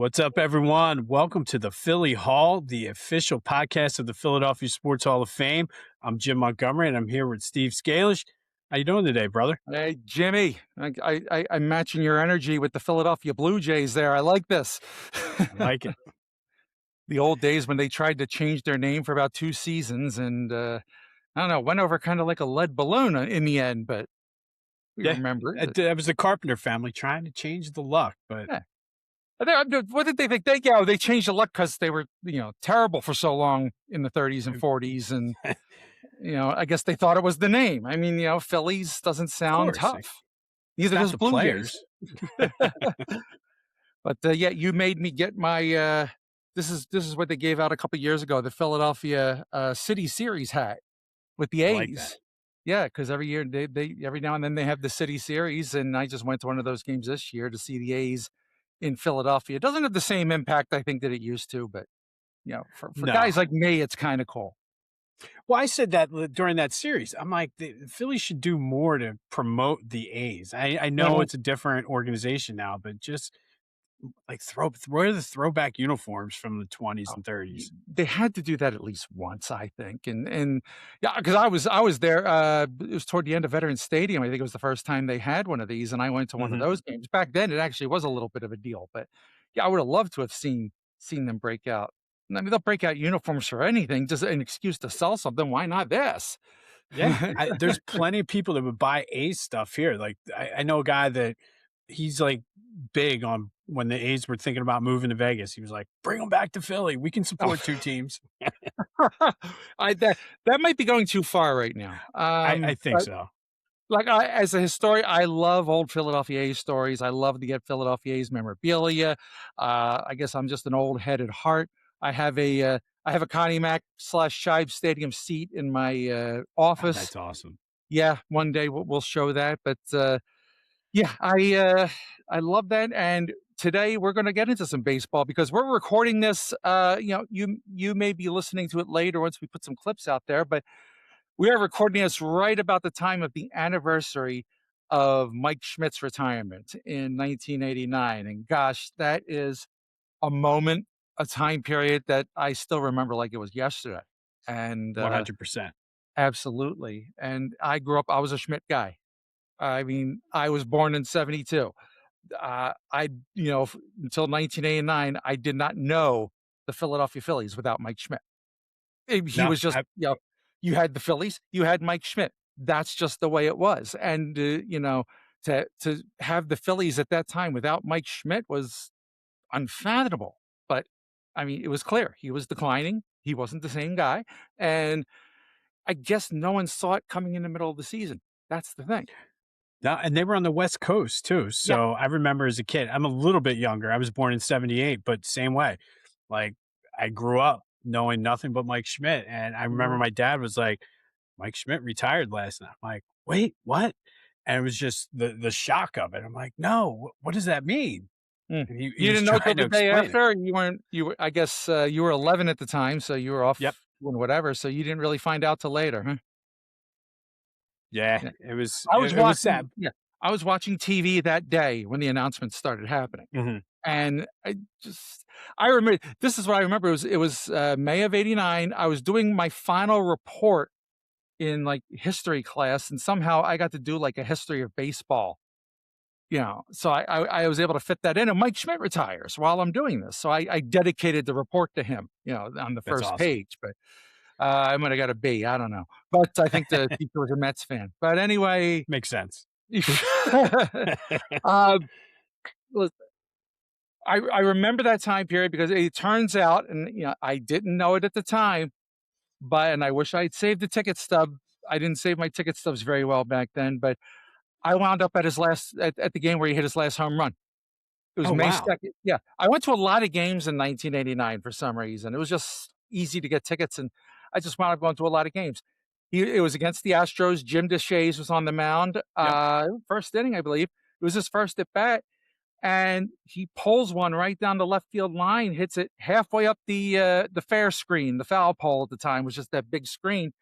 What's up, everyone? Welcome to the Philly Hall, the official podcast of the Philadelphia Sports Hall of Fame. I'm Jim Montgomery, and I'm here with Steve Skalish. How you doing today, brother? Hey, Jimmy, I'm matching your energy with the Philadelphia Blue Jays there. I like this. I like it. The old days when they tried to change their name for about 2 seasons and, I don't know, went over kinda like a lead balloon in the end, but we Yeah, remember it. that was the Carpenter family trying to change the luck, but Yeah. What did they think? They changed the luck because they were, terrible for so long in the 30s and of 40s, and, I guess they thought it was the name. I mean, Phillies doesn't sound course, tough. it's Neither not does the Blue Jays. players. But, yeah, you made me get my, this is what they gave out a couple years ago, the Philadelphia, City Series hat with the I like that. A's. Yeah, because every year they every now and then they have the City Series, and I just went to one of those games this year to see the A's in Philadelphia. It doesn't have the same impact, I think, that it used to, but, for No. guys like me, it's kinda cool. Well, I said that during that series. I'm like, the Phillies should do more to promote the A's. I know Mhm. it's a different organization now, but just like throw the throwback uniforms from the 20s Oh, and y 30s. they had to do that at least once, I think, and yeah, because I was there, it was toward the end of Veterans Stadium. I think it was the first time they had one of these, and I went to one of Mhm. those games. Back then, it actually was a little bit of a deal, but, yeah, I would have loved to have seen them break out. I mean, they'll break out uniforms for anything, just an excuse to sell something. Why not this? Yeah, there's plenty of people that would buy A's stuff here. Like I know a guy that he's like big on when the A's were thinking about moving to Vegas. He was like, "Bring them back to Philly. We can Oh, support two teams." I that might be going too far right now, I think but so. like, as a historian, I love old Philadelphia A's stories. I love to get Philadelphia A's memorabilia. I guess I'm just an old head at heart. I have a Connie Mack/Shibe Stadium seat in my, Ah, office. that's awesome. Yeah, one day we'll show that, but, yeah, I love that, and today we're gonna get into some baseball because we're recording this, you may be listening to it later once we put some clips out there, but we are recording this right about the time of the anniversary of Mike Schmidt's retirement in 1989, and gosh, that is a moment, a time period that I still remember like it was yesterday, and, 100%. absolutely, and I was a Schmidt guy. I mean, I was born in '72. I until 1989, I did not know the Philadelphia Phillies without Mike Schmidt. He No, was just, you had the Phillies, you had Mike Schmidt. That's just the way it was. And, to have the Phillies at that time without Mike Schmidt was unfathomable. But I mean, it was clear he was declining. He wasn't the same guy. And I guess no one saw it coming in the middle of the season. That's the thing. no, and they were on the West Coast too. Yeah. So I remember as a kid, I'm a little bit younger. I was born in '78, but same way. Like I grew up knowing nothing but Mike Schmidt, and I remember Mhm. my dad was like, Mike Schmidt retired last night. I'm like, wait, what? And it was just the shock of it. I'm like, no, what does that mean? Mm. And he You was didn't know till trying to the day explain it. after? You were, I guess, you were 11 at the time, so you were Yep. off doing whatever, so you didn't really find out till later, huh? Yeah. Yeah. It was I was it, it was watching sad. yeah, I was watching TV that day when the announcements started happening, Mhm. and I remember this is what I remember, it was May of '89. I was doing my final report in, like, history class, and somehow I got to do, like, a history of baseball, so I was able to fit that in, and Mike Schmidt retires while I'm doing this, so I dedicated the report to him, on the That's first awesome. page, but, I might have got a B, I don't know, but I think the teacher was a Mets fan, but anyway. Makes sense. Um, lis I remember that time period because it turns out, and, I didn't know it at the time, and I wish I'd saved the ticket stub. I didn't save my ticket stubs very well back then, but I wound up at the game where he hit his last home run. It was Oh, May wow. 2nd. Yeah, I went to a lot of games in 1989 for some reason. It was just easy to get tickets, and I just wound up going to a lot of games. It was against the Astros. Jim DeShays was on the mound, Yep. first inning, I believe. It was his first at bat, and he pulls one right down the left field line, hits it halfway up the fair screen. The foul pole at the time was just that big screen,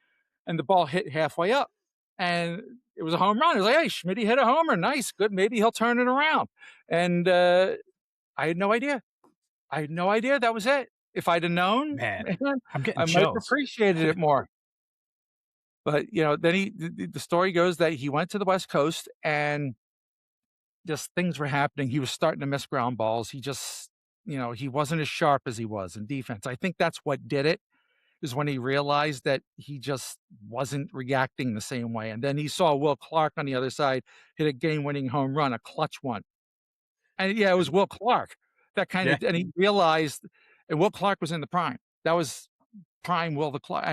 and the ball hit halfway up, and it was a home run. It was like, "Hey, Schmidt hit a homer, nice, good, maybe he'll turn it around." And, I had no idea. I had no idea that was it. If I'd have known, Man, man, I'm getting I might have chills. appreciated it more. But, then the story goes that he went to the West Coast and just things were happening. He was starting to miss ground balls. He just, he wasn't as sharp as he was in defense. I think that's what did it, is when he realized that he just wasn't reacting the same way. And then he saw Will Clark on the other side hit a game-winning home run, a clutch one. And yeah, it was And Will Clark that kind yeah, of, and he realized, and Will Clark was in the prime. That was prime Will Clark,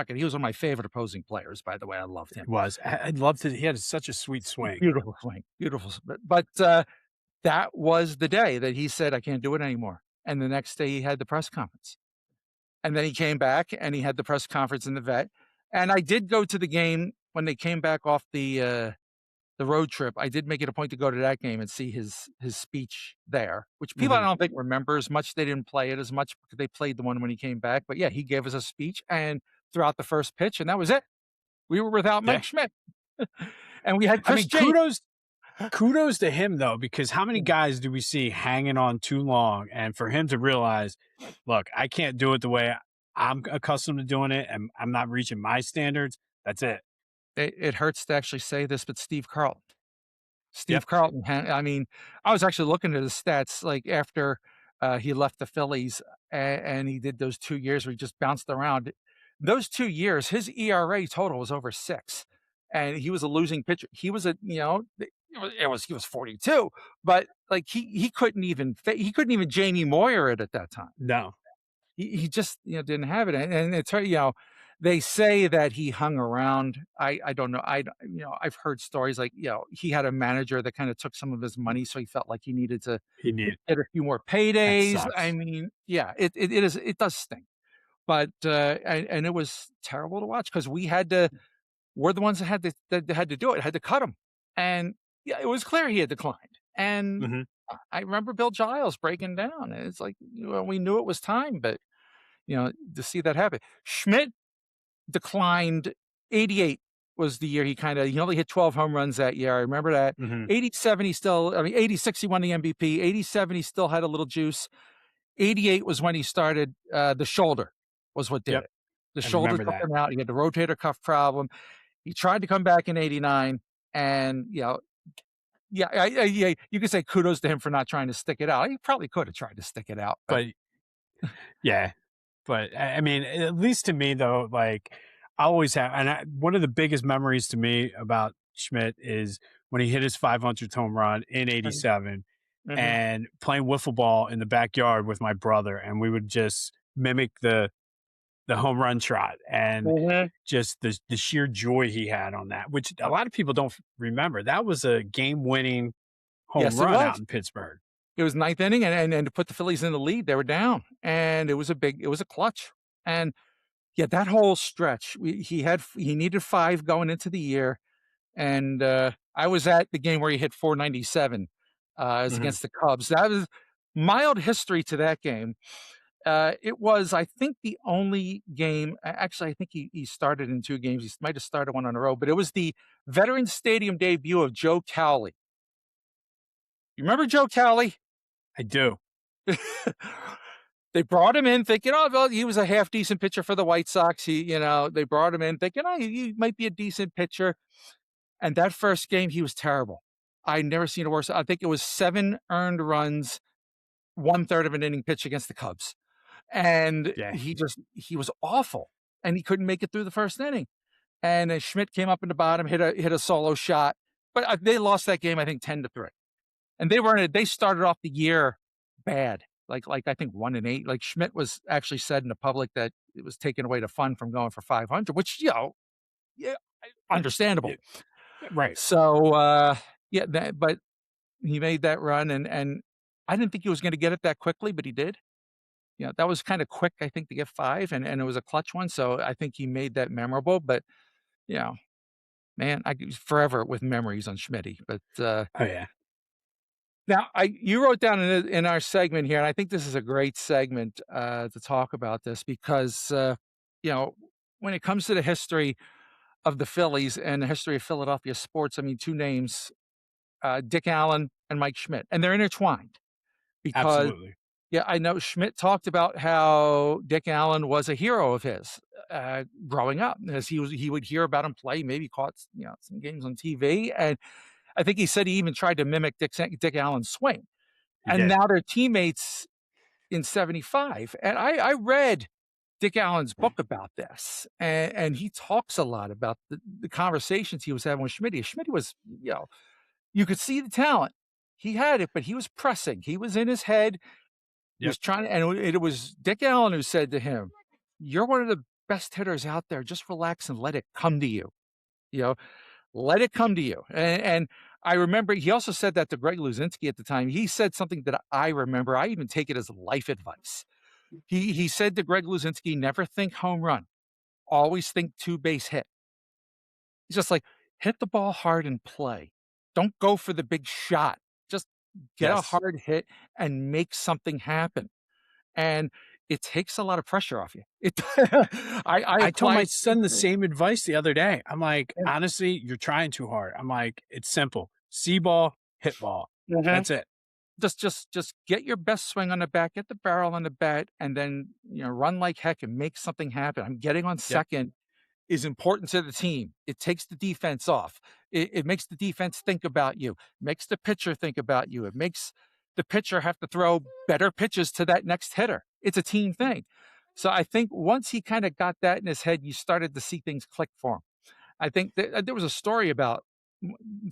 and he was one of my favorite opposing players, by the way. I loved it him. was. I'd love to. He had such a sweet swing. Beautiful swing, beautiful. But that was the day that he said, "I can't do it anymore." And the next day, he had the press conference, and then he came back and he had the press conference in the vet. And I did go to the game when they came back off the road trip. I did make it a point to go to that game and see his speech there, which people I Mhm. don't think remember as much. They didn't play it as much because they played the one when he came back. But yeah, he gave us a speech and throughout the first pitch, and that was it. We were without Yeah. Mike Schmidt, and we had I Chris mean, James. kudos to him though, because how many guys do we see hanging on too long? And for him to realize, look, I can't do it the way I'm accustomed to doing it, and I'm not reaching my standards. That's it. It hurts to actually say this, but Steve Carlton. Yep. Steve Carlton had, I mean, I was actually looking at his stats, like, after, he left the Phillies and he did those 2 years where he just bounced around. Those 2 years, his ERA total was over 6, and he was a losing pitcher. He was a he was 42, but, like, he couldn't even he couldn't even Jamie Moyer it at that time. No, He just, didn't have it, and it's hard, they say that he hung around. I don't know. I've heard stories like, he had a manager that kinda took some of his money, so he felt like he needed to he needed. get a few more That paydays. I sucks. mean, yeah, it does stink, but, and it was terrible to watch because we're the ones that had to do it, had to cut him, and, yeah, it was clear he had declined, and Mhm. I remember Bill Giles breaking down, and it's like, we knew it was time, but, to see that happen. Schmidt declined. 88 was the year he only hit 12 home runs that year. I remember that. Mhm. 87, he still, I mean, 86, he won the MVP. 87, he still had a little juice. 88 was when he started, the shoulder was what did Yep. it. The I shoulder remember took that. him out. He had the rotator cuff problem. He tried to come back in 89 and, yeah, yeah, you could say kudos to him for not trying to stick it out. He probably could have tried to stick it out, but But yeah, but I mean, at least to me though, like I always have, and one of the biggest memories to me about Schmidt is when he hit his 500th home run in mhm, '87, mhm, and playing wiffle ball in the backyard with my brother, and we would just mimic the home run trot and mhm. just the sheer joy he had on that, which a lot of people don't remember. That was a game winning home Yes, it run out was. in Pittsburgh. It was ninth inning, and to put the Phillies in the lead, they were down, and it was a clutch, and, yeah, that whole stretch, he needed 5 going into the year, and, I was at the game where he hit 497, it was Mhm. against the Cubs. That was mild history to that game. It was, I think, the only game actually, I think he started in 2 games. He might have started 1 on a row, but it was the Veterans Stadium debut of Joe Cowley. You remember Joe Cowley? I do. They brought him in thinking, "Oh, well, he was a half decent pitcher for the White Sox." They brought him in thinking, "Oh, he might be a decent pitcher." And that first game, he was terrible. I never seen a worse. I think it was 7 earned runs, 1/3 of an inning pitch against the Cubs. And Yeah. he was awful, and he couldn't make it through the first inning. And Schmidt came up in the bottom, hit a solo shot, but they lost that game, I think 10-3. And they started off the year bad, like I think 1-8. Like Schmidt was actually said in the public that it was taking away the fun from going for 500, which, yeah, understandable. Yeah. Right. So, yeah, but he made that run, and I didn't think he was gonna get it that quickly, but he did. That was kinda quick, I think, to get 5, and it was a clutch one, so I think he made that memorable, but, you know, man, I could forever with memories on Schmitty, but, Oh yeah. now you wrote down in our segment here, and I think this is a great segment, to talk about this because, you know, when it comes to the history of the Phillies and the history of Philadelphia sports, I mean, 2 names, Dick Allen and Mike Schmidt, and they're intertwined because Absolutely. Yeah, I know Schmidt talked about how Dick Allen was a hero of his, growing up, as he would hear about him play, maybe caught, some games on TV, and I think he said he even tried to mimic Dick Allen's swing, He and did. now they're teammates in '75, and I read Dick Allen's book about this, and he talks a lot about the conversations he was having with Schmidt. Schmidt was, you could see the talent. He had it, but he was pressing. He was in his head. He Yep. was trying and it was Dick Allen who said to him, "You're one of the best hitters out there. Just relax and let it come to you. You know, let it come to you." And I remember he also said that to Greg Luzinski at the time. He said something that I remember. I even take it as life advice. He said to Greg Luzinski, "Never think home run. Always think two base hit." He's just like, hit the ball hard and play. Don't go for the big shot. Just get a Yes. hard hit and make something happen. And it takes a lot of pressure off you. It I I told apply my it to son the same advice the other day. I'm like, yeah. "Honestly, you're trying too hard." I'm like, "It's simple. See ball, hit ball. Mhm. That's it." Just get your best swing on the bat, get the barrel on the bat, and then, run like heck and make something happen. I'm getting on Yep. second is important to the team. It takes the defense off. It makes the defense think about you, makes the pitcher think about you. It makes the pitcher have to throw better pitches to that next hitter. It's a team thing. So I think once he kind of got that in his head, you started to see things click for him. I think there was a story about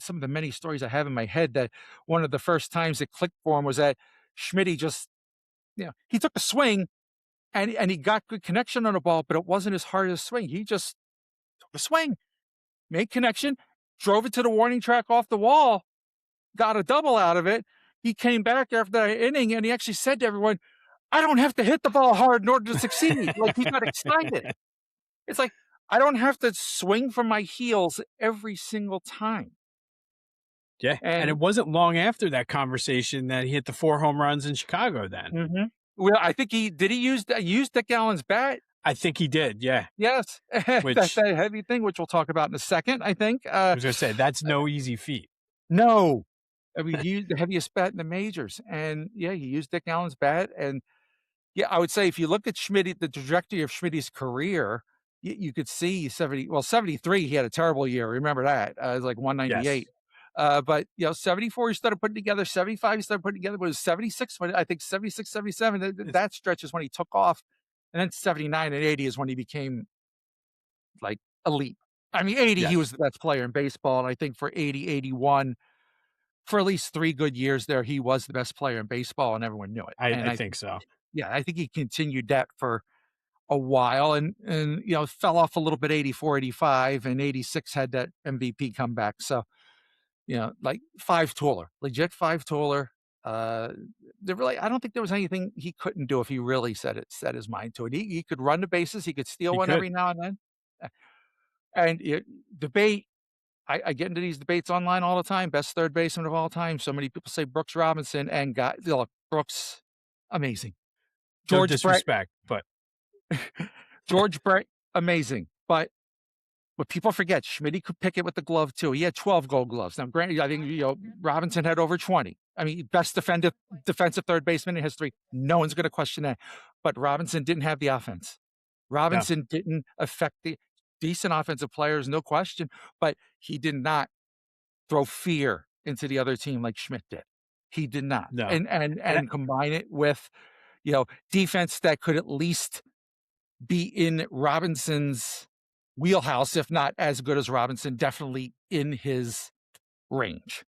some of the many stories I have in my head that one of the first times it clicked for him was that Schmidt just, he took a swing and he got good connection on the ball, but it wasn't as hard as swing. He just took a swing, made connection, drove it to the warning track off the wall, got a double out of it. He came back after that inning and he actually said to everyone, "I don't have to hit the ball hard in order to succeed." Like he got excited. It's like, I don't have to swing from my heels every single time. Yeah, and it And wasn't long after that conversation that he hit the 4 home runs in Chicago then. Mhm. Well, I think he use Dick Allen's bat? I think he did, yeah, Yes. That which heavy thing, which we'll talk about in a second, I think. I was gonna say, that's no easy feat. No. I mean, he used the heaviest bat in the majors, and, yeah, he used Dick Allen's bat, and, yeah, I would say if you look at Schmidt, the trajectory of Schmidt's career, you could see 73, he had a terrible year, remember that, it was like Yes. 198. But, 74, he started putting together, 75, he started putting together, but it was 76 when I think 76, 77, It's that stretch is when he took off, and then 79 and 80 is when he became, like, elite. I mean, 80, he was yes, the best player in baseball, and I think for 80, 81, for at least 3 good years there, he was the best player in baseball, and everyone knew it, and I I think think so. yeah, I think he continued that for a while and, fell off a little bit 84, 85, and 86 had that MVP comeback, so, like, 5-tooler, legit 5-tooler, uh, I don't think there was anything he couldn't do if he really set his mind to it. He could run the bases, he could steal He one could. every now and then, and debate I get into these debates online all the time, best third baseman of all time. So many people say Brooks Robinson and look, Brooks, amazing. No George Brett, disrespect, but George Brett, amazing. But what people forget, Schmidt could pick it with the glove too. He had 12 Gold Gloves. Now, granted, I think Robinson had over 20. I mean, best defensive third baseman in history. No one's going to question that. But Robinson didn't have the offense. no, Robinson didn't affect the decent offensive players, no question. But he did not throw fear into the other team like Schmidt did. He did not. no. And And combine it with, defense that could at least be in Robinson's wheelhouse, if not as good as Robinson, definitely in his range.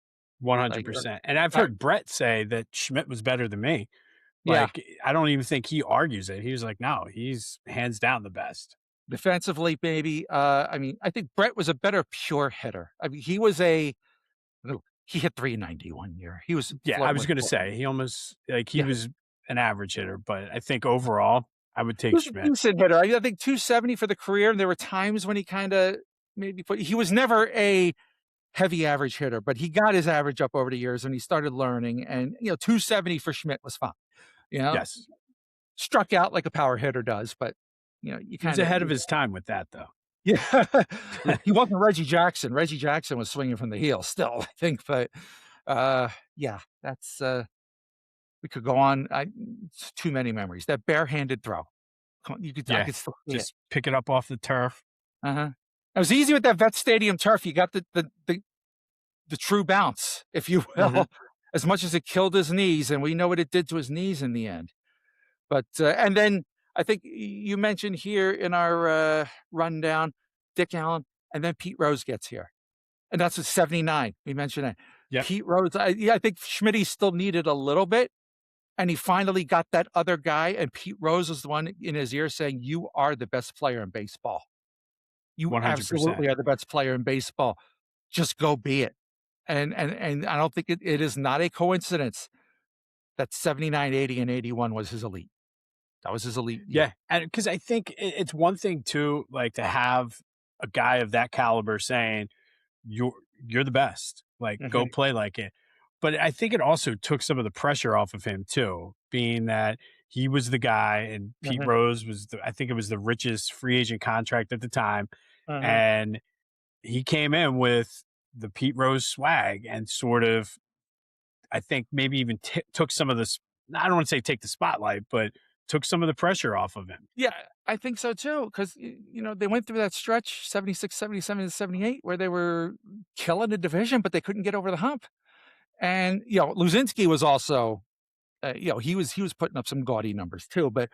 Like, 100%. And I've heard Brett say that Schmidt was better than me. yeah, Like, I don't even think he argues it. He was like, "No, he's hands down the best." defensively, maybe. I mean, I think Brett was a better pure hitter. I mean, he hit 390 1 year. He was Yeah, I flirting was with gonna four. say, he almost like, he Yeah. was an average hitter, but I think overall, I would He take was a Schmidt. decent hitter. I think 270 for the career, and there were times when he kinda maybe he was never a heavy average hitter, but he got his average up over the years and he started learning and, 270 for Schmidt was fine, you know? Yes. Struck out like a power hitter does, but, you He was kinda ahead of his time with that, though. yeah. Yeah, he wasn't Reggie Jackson. Reggie Jackson was swinging from the heel still, I think, but, yeah, that's, We could go on. It's too many memories. That barehanded throw. Come on, I Yeah, could still see it. just pick it up off the turf. Uh-huh. It was easy with that vet stadium turf. You got the true bounce, if you will, Mhm. as much as it killed his knees, and we know what it did to his knees in the end. But and then I think you mentioned here in our rundown, Dick Allen, and then Pete Rose gets here, and that's at 79. We mentioned that. Yep, Pete Rose, yeah, I think Schmidt still needed a little bit, and he finally got that other guy, and Pete Rose was the one in his ear saying, "You are the best player in baseball. You 100%. absolutely are the best player in baseball. Just go be it." And I don't think it is not a coincidence that 79, 80, and 81 was his elite. That was his elite year. Yeah, and because I think it's one thing too, like, to have a guy of that caliber saying, "You're you're the best, like, go Mhm, play like it." But I think it also took some of the pressure off of him too, being that he was the guy and Pete mhm, Rose was I think it was the richest free agent contract at the time, mhm. and he came in with the Pete Rose swag and sort of, I think maybe even took some of this. I don't want to say take the spotlight, but took some of the pressure off of him. Yeah, I think so too, 'cause, they went through that stretch, 76, 77, and 78, where they were killing the division, but they couldn't get over the hump. And, Luzinski was also, he was putting up some gaudy numbers too, but,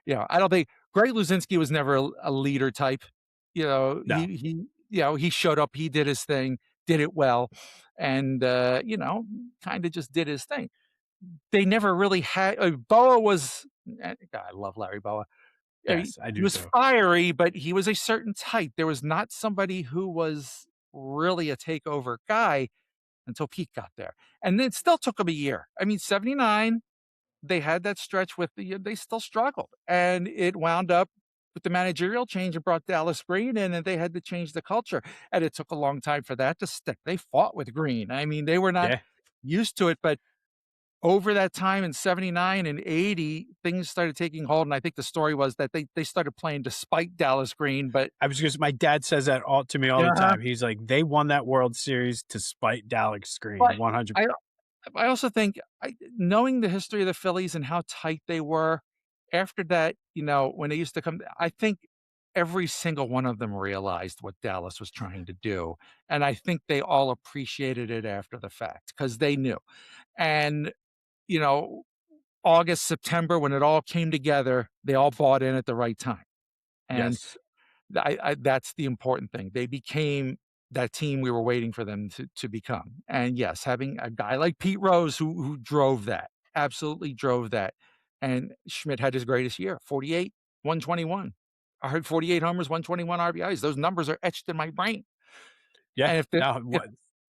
I don't think Greg Luzinski was never a leader type. No, He showed up, he did his thing, did it well, and, kinda just did his thing. They never really had Boa was God, I love Larry Boa. yes, I He do was too. fiery, but he was a certain type. There was not somebody who was really a takeover guy until Pete got there, and it still took him a year. I mean, 79, they had that stretch with they still struggled, and it wound up with the managerial change and brought Dallas Green in, and they had to change the culture, and it took a long time for that to stick. They fought with Green. I mean, they were not Yeah, used to it, but over that time in 79 and 80, things started taking hold, and I think the story was that they started playing despite Dallas Green, but I was just my dad says that all to me all the uh time. He's like, "They won that World Series to spite Dallas Green, but 100." I I also think knowing the history of the Phillies and how tight they were, after that, when they used to come, I think every single one of them realized what Dallas was trying to do, and I think they all appreciated it after the fact because they knew. And, you know, August, September, when it all came together, they all bought in at the right time. And Yes. that's the important thing. They became that team we were waiting for them to become. And yes, having a guy like Pete Rose who drove that, absolutely drove that. And Schmidt had his greatest year, 48, 121. I heard 48 homers, 121 RBIs. Those numbers are etched in my brain. Yeah. And No, what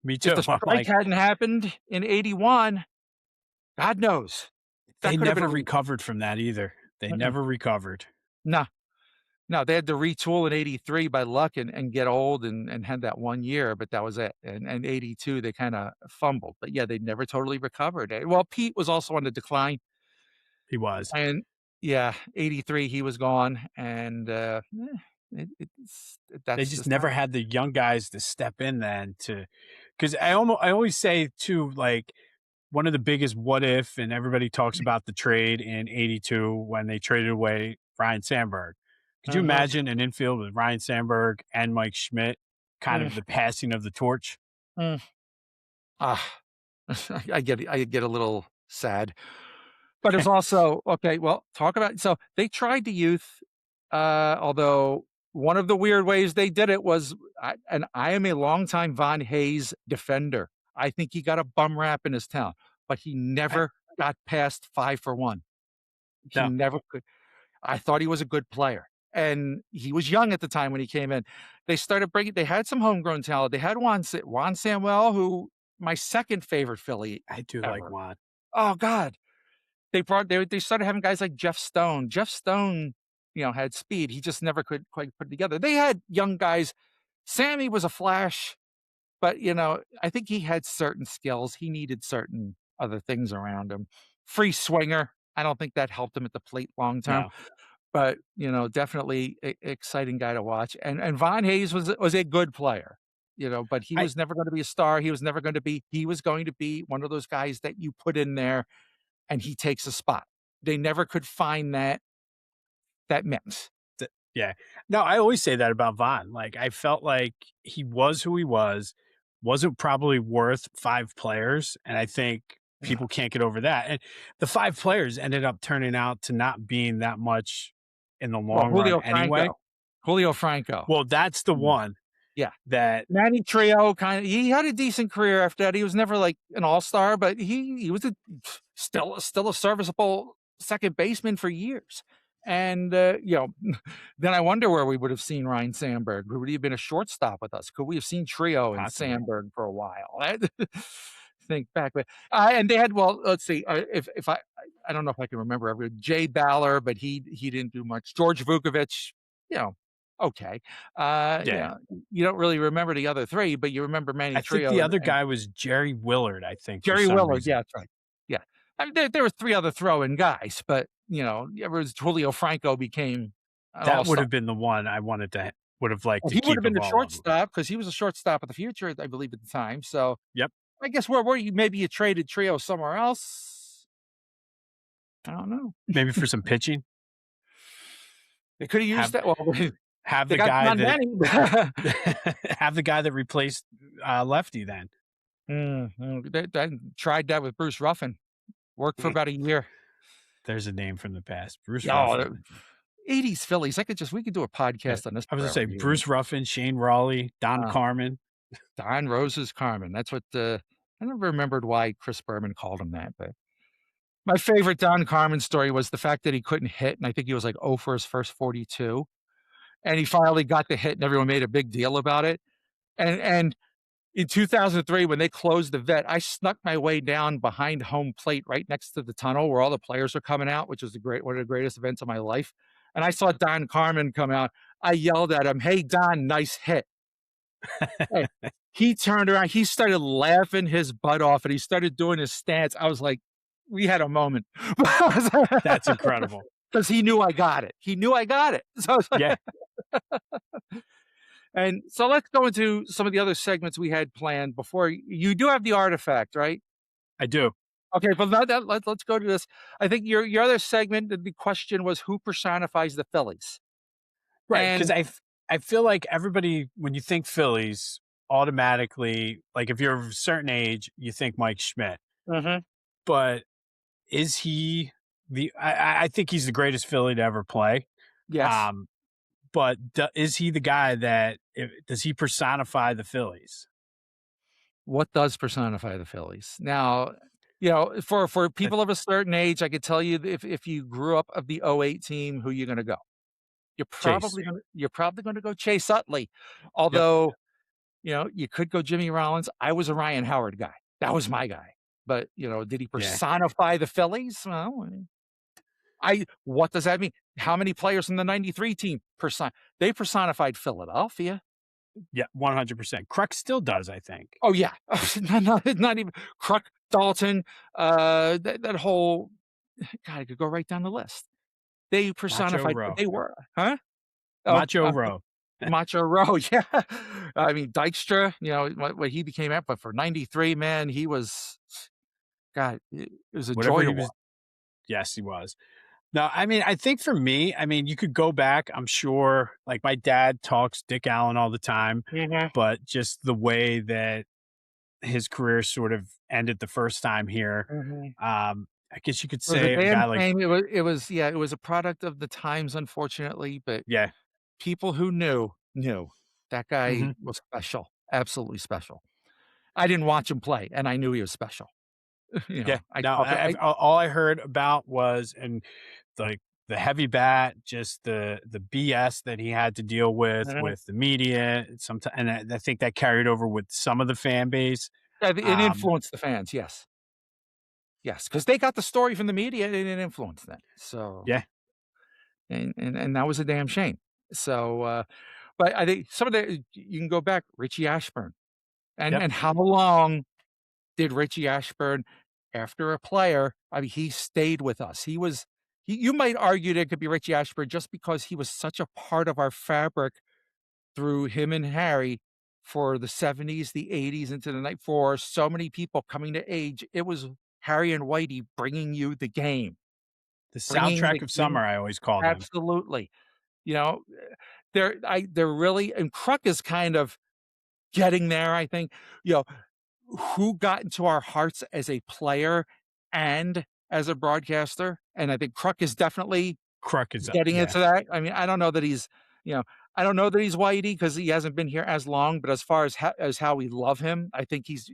me if too. the I'm strike like, hadn't happened in 81, God knows. That they could have been never a reason. recovered from that either. They Mm-mm. never recovered. No, no, they had to retool in '83 by luck and get old and had that 1 year, but that was it. And '82, they kinda fumbled, but yeah, they never totally recovered. Well, Pete was also on the decline, He was. and yeah, '83, he was gone, and, They that's just just how never had the young guys to step in then to, because I always say too, like, one of the biggest what if, and everybody talks about the trade in '82 when they traded away Ryan Sandberg. Could you Mhm, imagine an infield with Ryan Sandberg and Mike Schmidt, kind mm, of the passing of the torch? mm, ah, I get a little sad. But it's also okay, well, talk about so they tried the youth, although one of the weird ways they did it was I am a longtime Von Hayes defender. I think he got a bum rap in his town, but he I never got past 5 for 1. He no, never could. I thought he was a good player, and he was young at the time when he came in. They had some homegrown talent. They had Juan Samuel, who my second favorite Philly I do like ever. Juan. Oh god. They started having guys like Jeff Stone. Jeff Stone, had speed. He just never could quite put it together. They had young guys. Sammy was a flash, but I think he had certain skills. He needed certain other things around him. Free swinger. I don't think that helped him at the plate long term, No, but definitely exciting guy to watch. And Von Hayes was a good player. But he I was never going to be a star. He was going to be one of those guys that you put in there and he takes a spot. They never could find that mix. Yeah. No, I always say that about Vaughn. Like, I felt like he was who he was, wasn't probably worth 5 players, and I think Ugh. people can't get over that, and the 5 players ended up turning out to not being that much in the Well, long run anyway. Julio Franco. Well, that's the Mm. one Yeah. that Manny Trio kinda he had a decent career after that. He was never like an all-star, but he was a still a serviceable second baseman for years. And, then I wonder where we would have seen Ryan Sandberg. Would he have been a shortstop with us? Could we have seen Trio and possibly. Sandberg for a while? Think back, but, and they had well, let's see, if I don't know if I can remember every Jay Baller, but he didn't do much. George Vukovich, you know, okay. Yeah. You don't really remember the other 3, but you remember Manny I think Trio the and other guy was Jerry Willard, I think, for Jerry some Willard, reason. yeah, that's right. Yeah. I mean, there were 3 other throw-in guys, but, it was Julio Franco became an That would all-star. have been the one I wanted to would have liked Well, to he would have keep been of the all of them. shortstop because he was a shortstop of the future, I believe, at the time, so Yep. I guess where you maybe you traded Trio somewhere else? I don't know. Maybe for some pitching, They coulda used have that well, have they the got guy John that Manning. have the guy that replaced, Lefty then. They tried that with Bruce Ruffin, worked for about a year. There's a name from the past, Bruce Yeah, oh, Ruffin. the '80s Phillies, we could do a Yeah. podcast on this I was gonna forever, say Bruce Ruffin, Shane Raleigh, Don uh, Carmen. Don Rose's Carmen, that's what, I never remembered why Chris Berman called him that, but my favorite Don Carmen story was the fact that he couldn't hit, and I think he was, like, 0 for his first 42, and he finally got the hit, and everyone made a big deal about it, and in 2003, when they closed the vet, I snuck my way down behind home plate right next to the tunnel where all the players were coming out, which was one of the greatest events of my life, and I saw Don Carmen come out. I yelled at him, "Hey, Don, nice hit." Hey, he turned around, he started laughing his butt off, and he started doing his stance. I was like, we had a moment. That's incredible. Because he knew I got it. He knew I got it. So I was like Yeah, and so let's go into some of the other segments we had planned before you do have the artifact, right? I do. Okay, but now that let's go to this. I think your other segment, the question was who personifies the Phillies? Right, because And I feel like everybody, when you think Phillies, automatically, like, if you're of a certain age, you think Mike Schmidt. Mhm. But is he I think he's the greatest Philly to ever play. Yes. Um, but is he the guy that does he personify the Phillies? What does personify the Phillies? Now, for Uh, people of a certain age, I could tell you that if you grew up of the '08 team, who you're gonna go. Chase. You're probably gonna go Chase Utley, Yep. although, you could go Jimmy Rollins. I was a Ryan Howard guy. That was my guy. But, did he Yeah. personify the Phillies? Well, I what does that mean? How many players from the '93 team they personified Philadelphia. Yeah. 100%. Kruk still does, I think. Oh, yeah. Not even Kruk, Dalton, that whole God, I could go right down the list. They Macho personified what Row. they were. Huh? Oh, Macho Row. Macho Row, yeah. I mean, Dykstra, what he became at, but for '93, man, he was God, it was a Whatever joy to he watch. was. Yes, he was. No, I mean, I think for me, I mean, you could go back. I'm sure, like, my dad talks Dick Allen all the time, Mhm, but just the way that his career sort of ended the first time here, mhm. I guess you could It was a say a damn guy like, shame. Yeah, it was a product of the times, unfortunately, but yeah, people who knew. That guy hmm, was special, absolutely special. I didn't watch him play, and I knew he was special. yeah. I No, talk I all I heard about was and like the heavy bat, just the BS that he had to deal Mhm. with the media. Sometimes, and I think that carried over with some of the fan base. Yeah, it Um, influenced the fans, yes. Yes, because they got the story from the media, and it influenced them. So, yeah, and that was a damn shame. So, but I think some of the you can go back, Richie Ashburn, yep, and how long did Richie Ashburn, after a player, I mean, he stayed with us. You might argue that it could be Richie Ashburn just because he was such a part of our fabric through him and Harry for the '70s, the '80s, into the night for so many people coming to age. It was Harry and Whitey bringing you the game, The bringing soundtrack the of game. summer, I always call them. Absolutely. You know, they're really, and Kruk is kind of getting there, I think. You know, who got into our hearts as a player and as a broadcaster, and I think Kruk is definitely Crook is up, getting yeah. into that. I mean, I don't know that he's, you know, I don't know that he's Whitey because he hasn't been here as long, but as far as how we love him, I think he's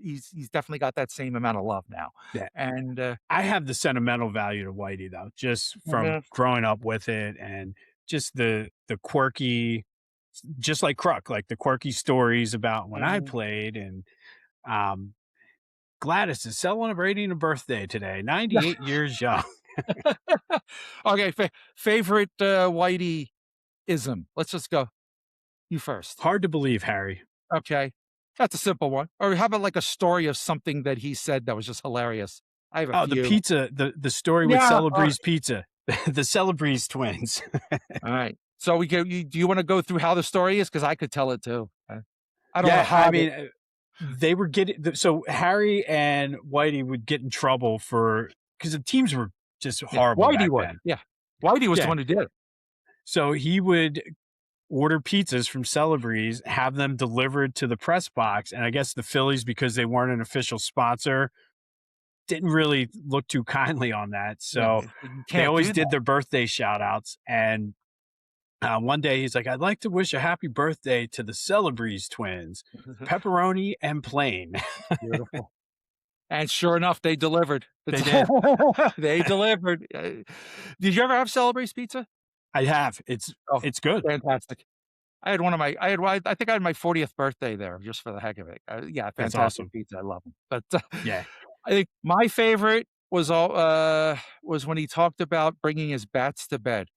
definitely got that same amount of love now. Yeah. And, I have the sentimental value to Whitey though, just from mhm, growing up with it and just the quirky, just like Crook, like the quirky stories about when I mhm. played. And um, Gladys is celebrating a birthday today, Yeah. 98 years young. Okay, favorite, Whitey-ism. Let's just go. You first. Hard to believe, Harry. Okay. That's a simple one. Or how about like a story of something that he said that was just hilarious? I have a Oh, the few. pizza, the story with Yeah. Celebrezze Pizza, the Celebrezze twins. All right. So we can. Do you want to go through how the story is? Because I could tell it too. I don't want to Yeah, I hog it. mean, they were getting so Harry and Whitey would get in trouble for because the teams were just Yeah, horrible Whitey back would. then. Yeah, Whitey was the Yeah, one who did it. so he would order pizzas from Celebrezze, have them delivered to the press box, and I guess the Phillies, because they weren't an official sponsor, didn't really look too kindly on that. Yeah, So you they can't always do did their birthday shout outs. And one day he's like, I'd like to wish a happy birthday to the Celebrezze twins, that. pepperoni and plain. Beautiful. And sure enough, they delivered. They did. They delivered. Did you ever have Celebrate Pizza? I have. Oh, It's good. fantastic. I had one of my I think I had my 40th birthday there just for the heck of it. Yeah, That's fantastic awesome. pizza, I love them. But, Yeah. I think my favorite was when he talked about bringing his bats to bed.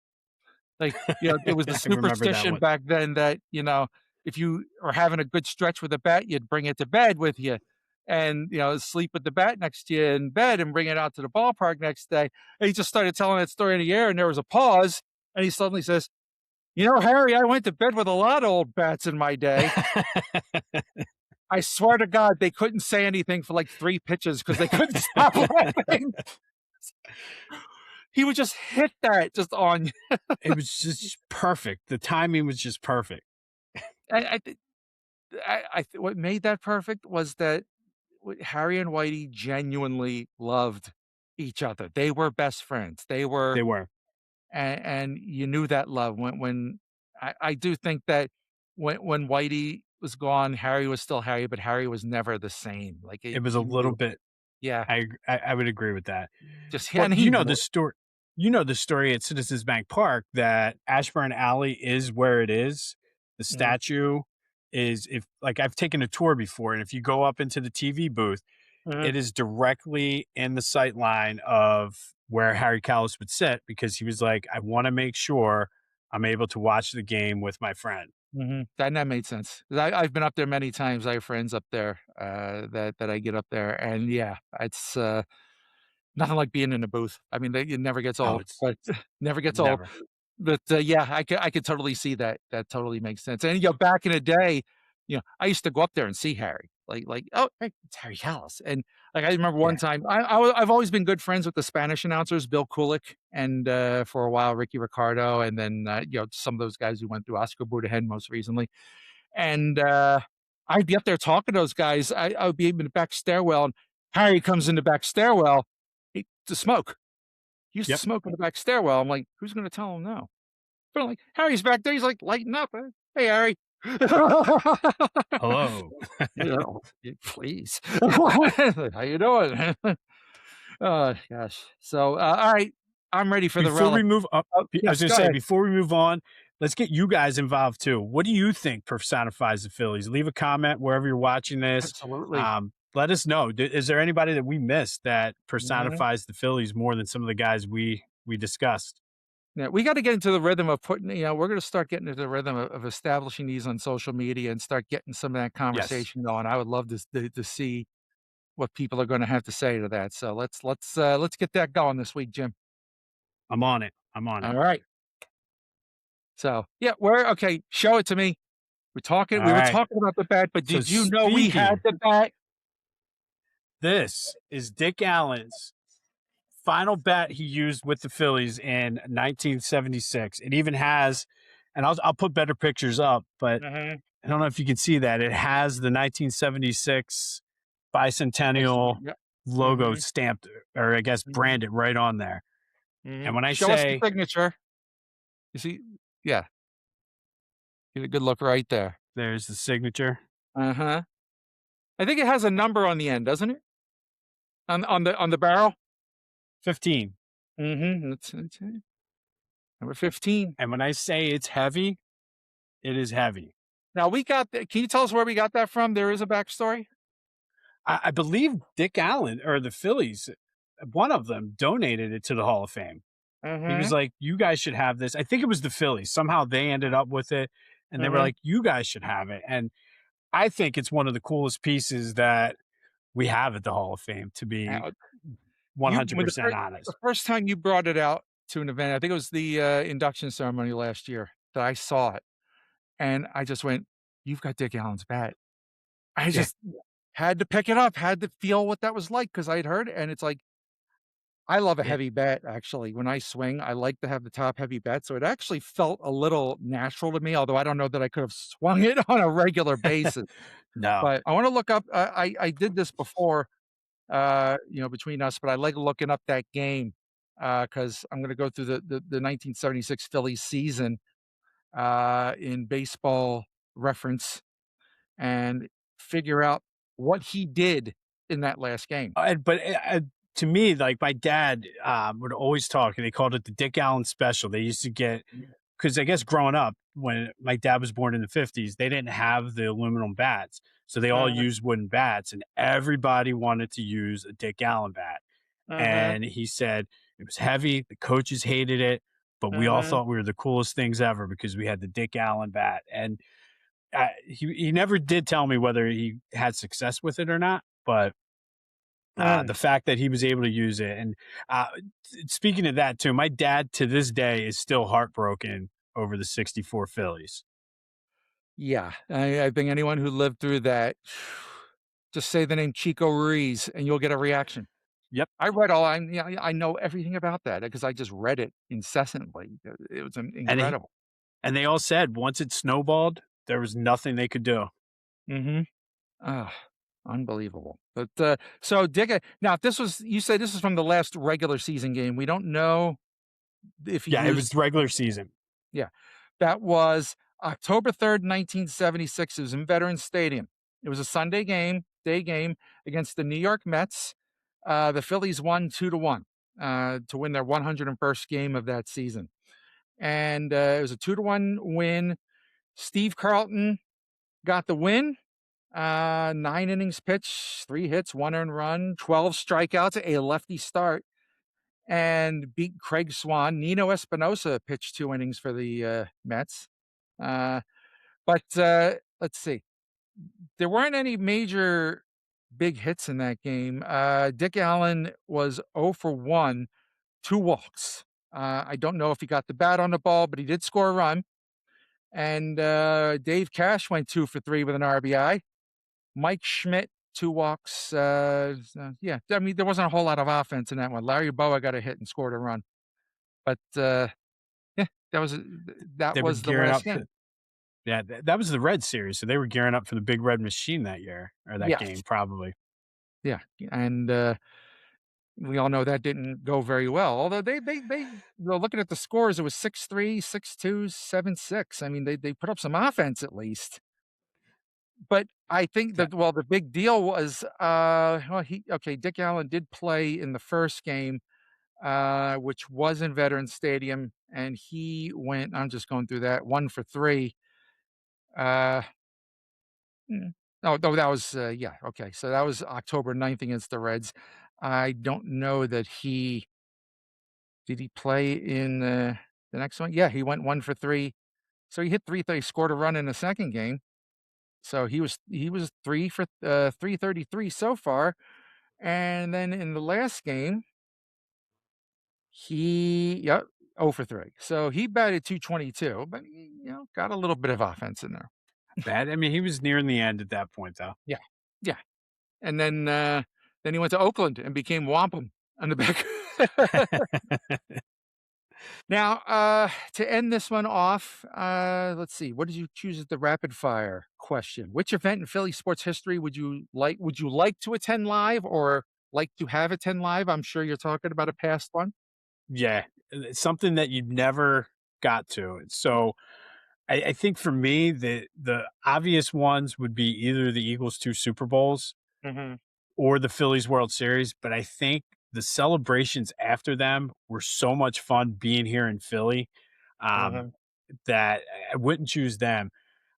Like, it was the I remember that superstition one. back then that, if you are having a good stretch with a bat, you'd bring it to bed with you and, sleep with the bat next to you in bed and bring it out to the ballpark next day. And he just started telling that story in the air, and there was a pause, and he suddenly says, Harry, I went to bed with a lot of old bats in my day. I swear to God, they couldn't say anything for like 3 pitches because they couldn't stop laughing. He would just hit that just on. It was just perfect. The timing was just perfect. I thi what made that perfect was that Harry and Whitey genuinely loved each other. They were best friends. They were, They were. and you knew that love when I do think that when Whitey was gone, Harry was still Harry, but Harry was never the same. Like, It was a you little knew. bit. Yeah, I would agree with that. just Well, and he knew it. you know the story at Citizens Bank Park that Ashburn Alley is where it is. The Mhm, statue is if like I've taken a tour before, and if you go up into the TV booth, mhm, it is directly in the sight line of where Harry Callis would sit because he was like, I want to make sure I'm able to watch the game with my friend. mhm. That made sense. 'Cause I've been up there many times. I have friends up there, that I get up there, and yeah, it's, nothing like being in a booth. I mean, it never gets Oh, old, it's but never gets old. never. But, yeah, I could totally see that. That totally makes sense. And, back in the day, I used to go up there and see Harry. Like, "Oh, hey, it's Harry Callis." And, like, I remember one Yeah. time I've always been good friends with the Spanish announcers, Bill Kulick, and, for a while, Ricky Ricardo, and then, some of those guys who went through Oscar Budehen most recently. And, I'd be up there talking to those guys. I would be in the back stairwell, and Harry comes in the back stairwell, to smoke. He used to Yep. smoke in the back stairwell. I'm like, "Who's gonna tell him no?" But I'm like, "Harry's back there." He's like, lighting up. "Hey, Harry." Hello. Please. How you doing? Oh, gosh. So, all right, I'm ready for the Before we relic. move up, Oh, I was yes, gonna go say ahead. before we move on, let's get you guys involved too. What do you think personifies the Phillies? Leave a comment wherever you're watching this. Absolutely. Let us know. Is there anybody that we missed that Mhm. personifies the Phillies more than some of the guys we discussed? Yeah, we gotta get into the rhythm of putting we're gonna start getting into the rhythm of establishing these on social media and start getting some of that Yes, conversation going. I would love to see what people are gonna have to say to that. So let's get that going this week, Jim. I'm on it. I'm on it. All right. So, yeah, okay, show it to me. All We were right. talking about the bat, but So did you know we had speaking, the bat? This is Dick Allen's final bat he used with the Phillies in 1976. It even has, and I'll put better pictures up, but Mhm. I don't know if you can see that. It has the 1976 Nice to meet bicentennial you. logo Mhm, stamped, or I guess mhm, branded right on there. And mhm. when I Show us the say signature. You see? Yeah, get a good look right there. there's the signature, Uh-huh. I think it has a number on the end, doesn't it? On the barrel? 15. Mhm, it's number 15. And when I say it's heavy, it is heavy. Now we got the can you tell us where we got that from? There is a backstory? I believe Dick Allen or the Phillies, one of them donated it to the Hall of Fame. He was Mhm, like, "You guys should have this." I think it was the Phillies. Somehow they ended up with it, and they were mhm. like, "You guys should have it." And I think it's one of the coolest pieces that we have at the Hall of Fame, to be Now, you when 100% the honest. first time you brought it out to an event, I think it was the, induction ceremony last year that I saw it, and I just went, "You've got Dick Allen's bat." I Yeah, just had to pick it up, had to feel what that was like because 'cause I'd heard it, and it's like, I love a it heavy bat, actually. When I swing, I like to have the top heavy bat, so it actually felt a little natural to me, although I don't know that I could have swung it on a regular basis. no. But I wanna look up I did this before, between us, but I like looking up that game, because I'm gonna go through the 1976 Phillies season, in baseball reference and figure out what he did in that last game. But to me, like my dad would always talk, and they called it the Dick Allen Special. They used to get, because I guess growing up, when my dad was born in the 50s, they didn't have the aluminum bats. So they all Uh, used wooden bats, and everybody wanted to use a Dick Allen bat. uh-huh, And he said it was heavy. The coaches hated it, but we all uh-huh. thought we were the coolest things ever because we had the Dick Allen bat. And he never did tell me whether he had success with it or not, but the Mm, fact that he was able to use it. And speaking of that too, my dad to this day is still heartbroken over the '64 Phillies. yeah, I think anyone who lived through that, just say the name Chico Ruiz and you'll get a reaction. Yep. I read all I yeah, I know everything about that because I just read it incessantly. It was And he, incredible. and they all said once it snowballed, there was nothing they could do. Mhm. Ah, unbelievable. But, so Dick now if this was you say this is from the last regular season game. We don't know if he Yeah, it used was regular season. yeah. That was October 3rd, 1976. It was in Veterans Stadium. It was a Sunday game, day game against the New York Mets. The Phillies won 2-1 to win their 101st game of that season. And it was a 2-1 win. Steve Carlton got the win. 9 innings pitched, 3 hits, 1 earned run, 12 strikeouts, a lefty start, and beat Craig Swan. Nino Espinosa pitched 2 innings for the Mets. Uh, but let's see. There weren't any major big hits in that game. Dick Allen was 0 for 1, 2 walks. I don't know if he got the bat on the ball, but he did score a run. And Dave Cash went 2 for 3 with an RBI. Mike Schmidt, 2 walks. Yeah, I mean, there wasn't a whole lot of offense in that one. Larry Boa got a hit and scored a run. But yeah, that They were was the gearing last up game. for, yeah, that was the Red Series, so they were gearing up for the Big Red Machine that year, or that Yes. game probably. Yeah. And we all know that didn't go very well. Although looking at the scores, it was 6-3, 6-2, 7-6. I mean, they put up some offense at least. But I think Yeah, that well, the big deal was Dick Allen did play in the first game, which was in Veterans Stadium, and he went, I'm just going through that, 1 for 3. Uh oh, no, that was yeah, okay. So that was October 9th against the Reds. I don't know that he did he play in the next one? Yeah, he went 1 for 3. So he hit 3 scored a run in the second game. So he was 3 for 333 so far. And then in the last game, yep, 0 for 3. So he batted 222, but he, got a little bit of offense in there. bad. I mean, he was nearing the end at that point, though. Yeah. Yeah. And then Then he went to Oakland and became Wampum on the back. Now, to end this one off, let's see. What did you choose as the rapid fire question? Which event in Philly sports history would you like to attend live or like to have attend live? I'm sure you're talking about a past one. Yeah, it's something that you never got to. So I think for me, the obvious ones would be either the Eagles' 2 Super Bowls Mhm, or the Phillies World Series, but I think the celebrations after them were so much fun being here in Philly, um, mhm. that I wouldn't choose them.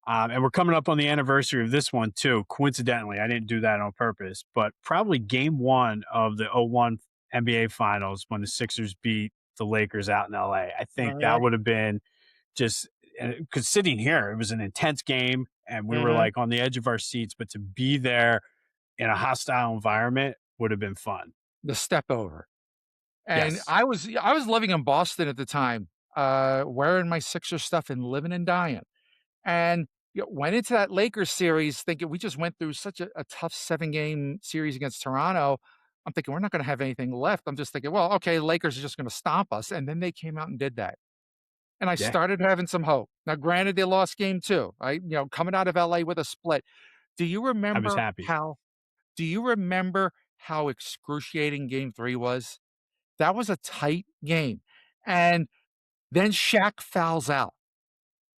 And we're coming up on the anniversary of this one too. Coincidentally, I didn't do that on purpose, but probably game 1 of the '01 NBA Finals when the Sixers beat the Lakers out in LA. I think that Mhm, would have been just because sitting here, it was an intense game and we were mhm. like on the edge of our seats, but to be there in a hostile environment would have been fun. The step over. And Yes. I was living in Boston at the time, wearing my Sixers stuff and living and dying. And, went into that Lakers series thinking we just went through such a tough 7-game series against Toronto. I'm thinking, "We're not gonna have anything left." I'm just thinking, "Well, okay, Lakers are just gonna stomp us," and then they came out and did that. And I Yeah. started having some hope. Now, granted, they lost game 2, right? Coming out of LA with a split. Do you I was remember happy. how do you remember how excruciating game 3 was? That was a tight game, and then Shaq fouls out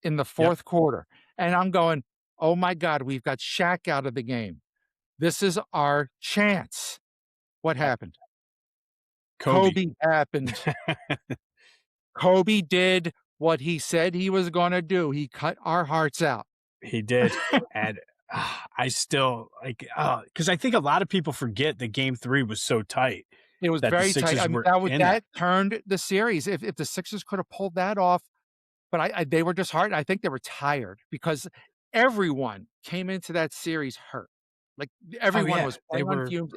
in the Yep. 4th quarter, and I'm going, "Oh my god, we've got Shaq out of the game. This is our chance." What Yep. happened? Kobe. Kobe happened. Kobe did what he said he was gonna do. He cut our hearts out. He did. And I still like, because I think a lot of people forget that game 3 was so tight It was that the very tight. I Sixers mean, were in that. that turned the series. If the Sixers could have pulled that off, but I they were disheartened. I think they were tired because everyone came into that series hurt. Like, Oh, everyone yeah. was They playing on were. fumes.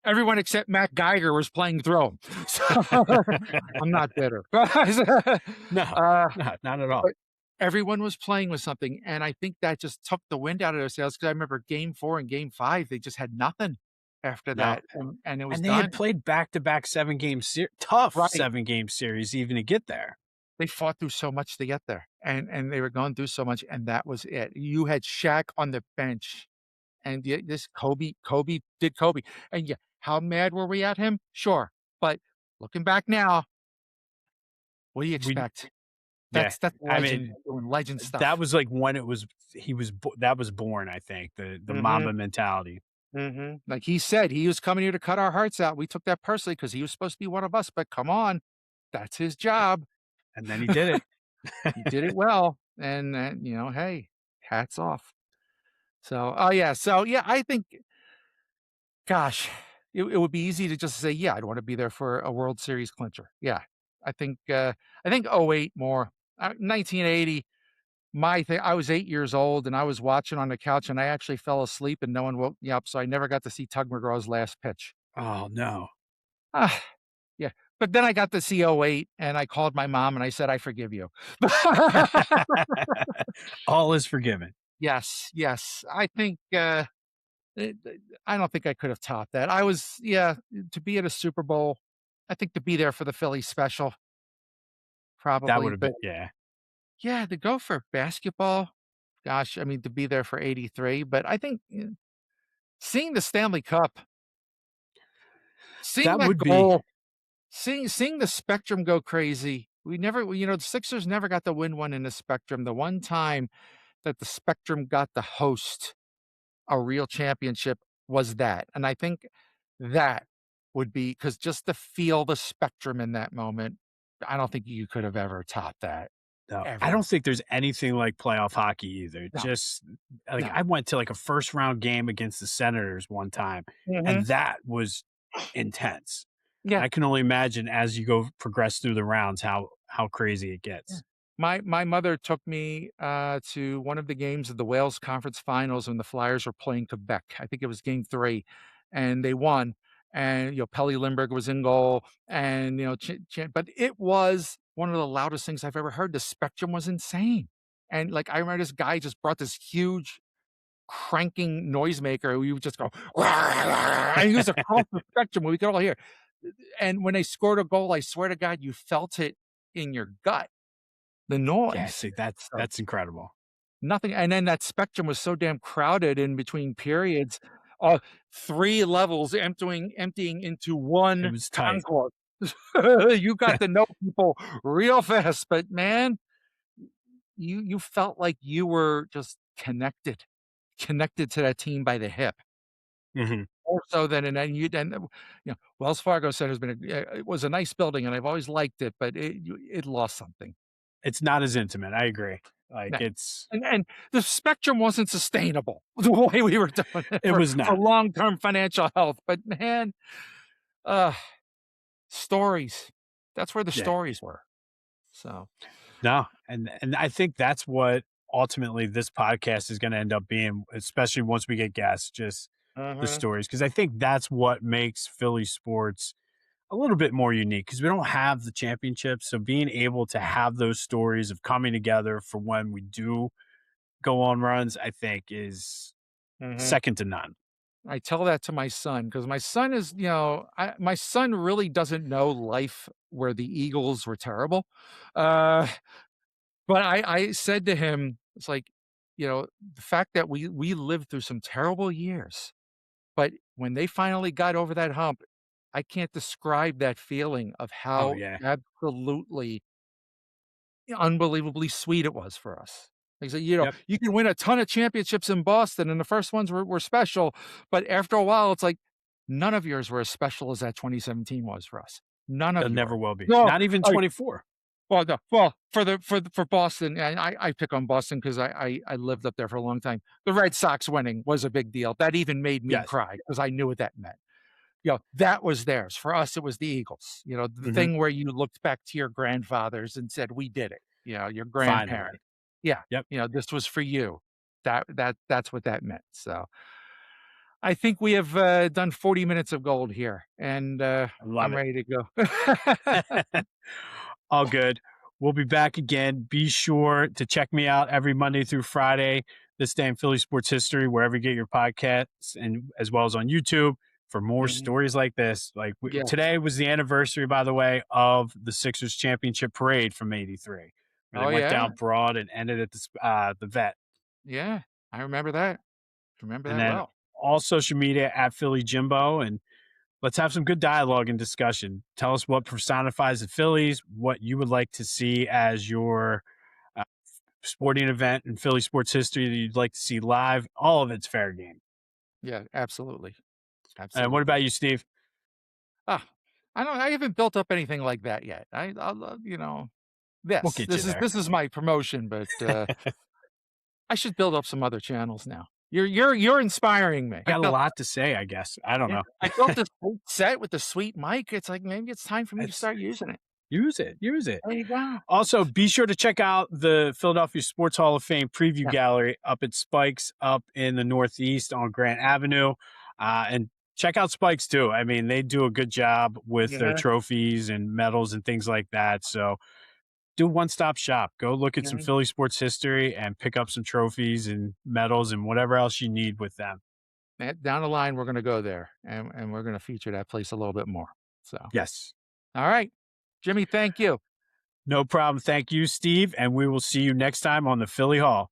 Everyone except Matt Geiger was playing through 'em. So, I'm not bitter. No, Uh, no, not at all. but everyone was playing with something, and I think that just took the wind out of their sails. Because I remember game 4 and game 5, they just had nothing after No. that, and it was And they had done. played back-to-back tough Right. 7-game series even to get there. They fought through so much to get there, and they were going through so much, and that was it. You had Shaq on the bench, and this Kobe did Kobe, and yeah, how mad were we at him? Sure, but looking back now, what do you We expect? Yeah. That's I mean, legend doing legend that stuff. was like when it was he was bo that was born, I think, the Mhm, Mamba mentality, mhm. Like he said, he was coming here to cut our hearts out. We took that personally because he was supposed to be one of us, but come on, that's his job. and then he did it. He did it well, and, hey, hats off. So, oh, yeah, so, yeah, I think gosh, it would be easy to just say, "Yeah, I'd wanna be there for a World Series clincher." Yeah. I think '08 more. 1980, my thing I was 8 years old, and I was watching on the couch, and I actually fell asleep, and no one woke me up, so I never got to see Tug McGraw's last pitch. Oh, no. Ah, yeah, but then I got to see '08, and I called my mom, and I said, "I forgive you." All is forgiven. Yes, yes. I don't think I could have topped that. To be at a Super Bowl, I think to be there for the Philly special, That probably, would have been but yeah. yeah, to go for basketball, gosh, I mean, to be there for '83, but I think, seeing the Stanley Cup, seeing That that would be goal, seeing the Spectrum go crazy. The Sixers never got to win one in the Spectrum. The one time that the Spectrum got to host a real championship was that, and I think that would be because just to feel the spectrum in that moment, I don't think you could have ever topped that, no, I ever. don't think there's anything like playoff hockey either. No, Just like no. I went to like a first round game against the Senators one time, and Mhm. that was intense. Yeah, I can only imagine as you go progress through the rounds how crazy it yeah. gets. My mother took me, to one of the games of the Wales Conference Finals when the Flyers were playing Quebec. I think it was game 3, and they won, and, Pelly Lindbergh was in goal, and, but it was one of the loudest things I've ever heard. The spectrum was insane, and, like, I remember this guy just brought this huge cranking noisemaker. We would just go, and he was across the spectrum where we could all hear. And when they scored a goal, I swear to God, you felt it in your gut, the Yeah, noise. see, So that's incredible. nothing, and then that spectrum was so damn crowded in between periods, 3 levels emptying into It 1 was tight. concourse. You got to know people real fast, but man, you felt like you were just connected to that team by the hip, Mhm. more so than in any and, Wells Fargo Center's been it was a nice building, and I've always liked it, but it lost something. It's not as intimate, I agree. Like, No. it's And the spectrum wasn't sustainable the way we were doing it it was for not. long-term financial health, but man, uh, stories. That's where the Yeah. stories were. So, No, and I think that's what ultimately this podcast is gonna end up being, especially once we get guests, just the mhm, stories, because I think that's what makes Philly sports a little bit more unique because we don't have the championships, so being able to have those stories of coming together for when we do go on runs, I think is mhm. second to none. I tell that to my son because my son is, my son really doesn't know life where the Eagles were terrible. Uh, but I said to him, it's like, the fact that we lived through some terrible years. But when they finally got over that hump, I can't describe that feeling of Oh, how yeah. absolutely unbelievably sweet it was for us. Like I said, Yep. you can win a ton of championships in Boston, and the first ones were special, but after a while, it's like, none of yours were as special as that 2017 was for us. None There of never yours. will be. No, Not even I 24. well, no, well, for Boston, and I pick on Boston because I lived up there for a long time. The Red Sox winning was a big deal. That even made me Yes. cry because I knew what that meant. That was theirs. For us, it was the Eagles. The Mhm. thing where you looked back to your grandfathers and said, "We did it." Your grandparent. Finally. Yeah, Yep. this was for you. That's what that meant. So, I think we have, done 40 minutes of gold here, and, I love I'm it. ready to go. All good. We'll be back again. Be sure to check me out every Monday through Friday, this day in Philly sports history, wherever you get your podcasts, and as well as on YouTube for more Mhm. stories like this. Yeah. Today was the anniversary, by the way, of the Sixers championship parade from '83, where they Oh, went yeah. down Broad and ended at the Vet. Yeah. I remember that. Remember And that then well. all social media at Philly Jimbo. And let's have some good dialogue and discussion. Tell us what personifies the Phillies, what you would like to see as your uh, sporting event in Philly sports history that you'd like to see live. All of it's fair game. Yeah, absolutely. And what Absolutely. about you, Steve? Ah, I haven't built up anything like that yet. I love, We'll this. get you This is there. this is my promotion, but, I should build up some other channels now. You're inspiring me. I got a lot to say, I guess. I don't Yeah, know. I built this whole set with the sweet mic. It's like, maybe it's time for me to It's start using it. use it, use it. There you go. Also, be sure to check out the Philadelphia Sports Hall of Fame preview Yeah. gallery up at Spikes up in the Northeast on Grant Avenue. And check out Spikes too. I mean, they do a good job with their Yeah. trophies and medals and things like that. So do one stop shop. Go look at some Mhm. Philly sports history and pick up some trophies and medals and whatever else you need with them. Down the line, we're gonna go there, and we're gonna feature that place a little bit more. So, Yes. all right. Jimmy, thank you. No problem. Thank you, Steve. And we will see you next time on the Philly Hall.